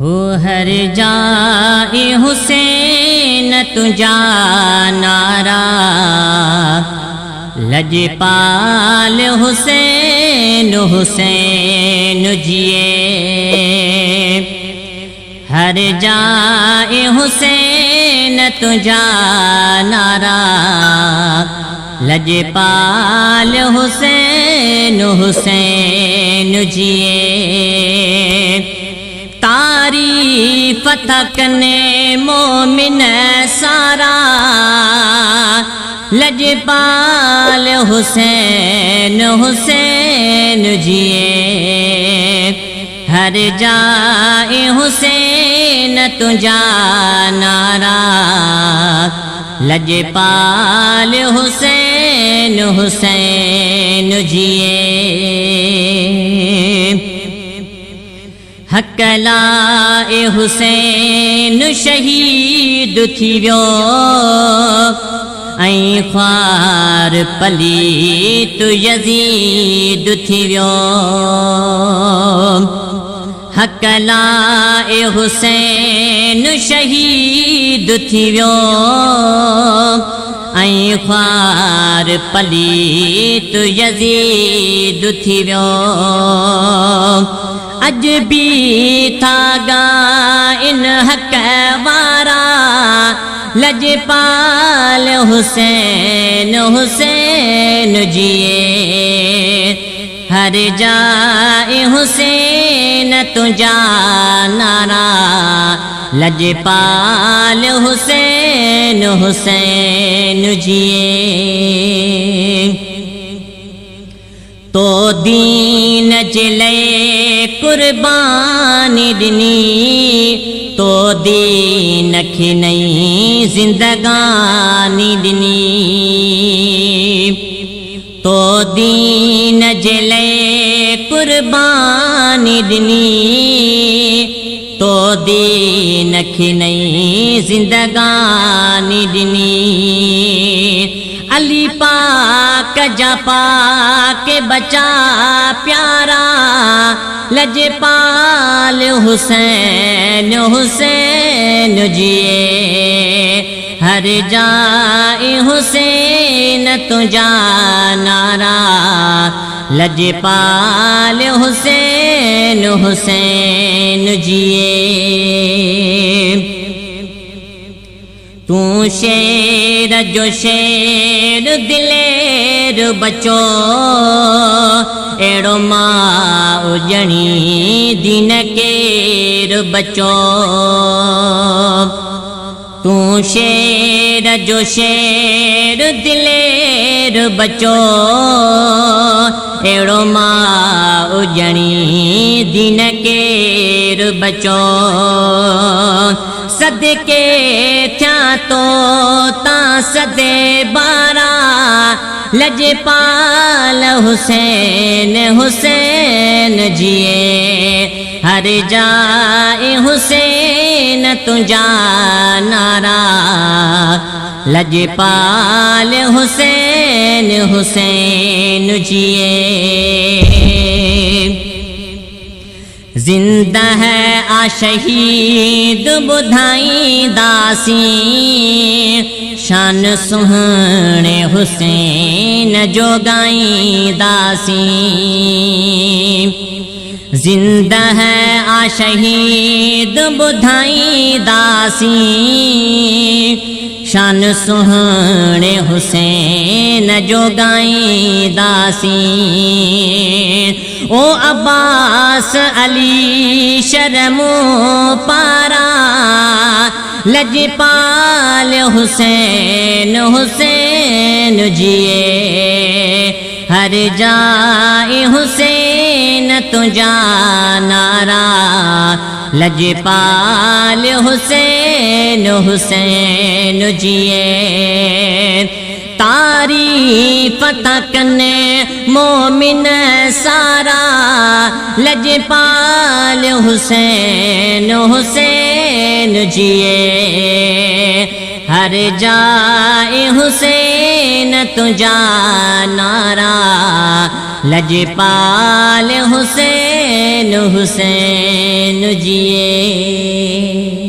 हो हर जाए हुसैन तुझा नारा, लजपाल हुसैन हुसैन जिए। हर जाए हुसैन तुझा नारा, लजपाल हुसैन हुसैन जिए। तारीफ तकने मोमिन सारा, लजपाल हुसैन हुसैन जिए। हर जाए हुसैन तुझा नारा, लजपाल हुसैन हुसैन जिए। हकला ए हुसैन शहीद थी वियो, ऐं ख्वार पलीत यज़ीद थी वियो। हकला ए हुसैन शहीद थी वियो, ऐं ख्वार पलीत यज़ीद थी वियो। अज भी था इन हक वारा, लजपाल हुसैन हुसैन जिए। हर जाए हुसैन तुझा नारा, लजपाल हुसैन हुसैन जिए। तो दीन जिले कुर्बानी दिनी, तो दीन खे नई जिंदगानी दिनी। तो दीन जिले कुर्बानी दिनी, तो दीन खे नई जिंदगानी दिनी। अली पाक जा पाक बचा प्यारा, लजपाल हुसैन हुसैन जिए। हर जाए हुसैन तुझा नारा, लजपाल हुसैन हुसैन जिए। तू शेर जो शेर दिलेर बचो, एड़ो मां उजणी दीन केर बचो। तू शेर जो शेर दिलेर बचो, एड़ो मां उजणी दीन केर बचो। सदके थिया तो ता सदे बारा, लजपाल हुसैन हुसैन जिए। हर जाए हुसैन तुझा नारा, लजपाल हुसैन हुसैन जिए। जिंदा है आ शहीद बुधाई दासी, शान सुहाने हुसैन जो गाई दासी। जिंदा है आ शहीद बुधाई दासी, शान सुहाने हुसैन जो गाई दासी। ओ अब्बास अली शर्मो पारा, लजपाल हुसैन हुसैन जिए। हर जाए हुसैन तुझा नारा, लजपाल हुसैन हुसैन जिए। तारीफ तकने मोमिन सारा, लजपाल हुसैन हुसैन जिए। हर जाए हुसैन तुझा नारा, लजपाल हुसैन हुसैन जिए।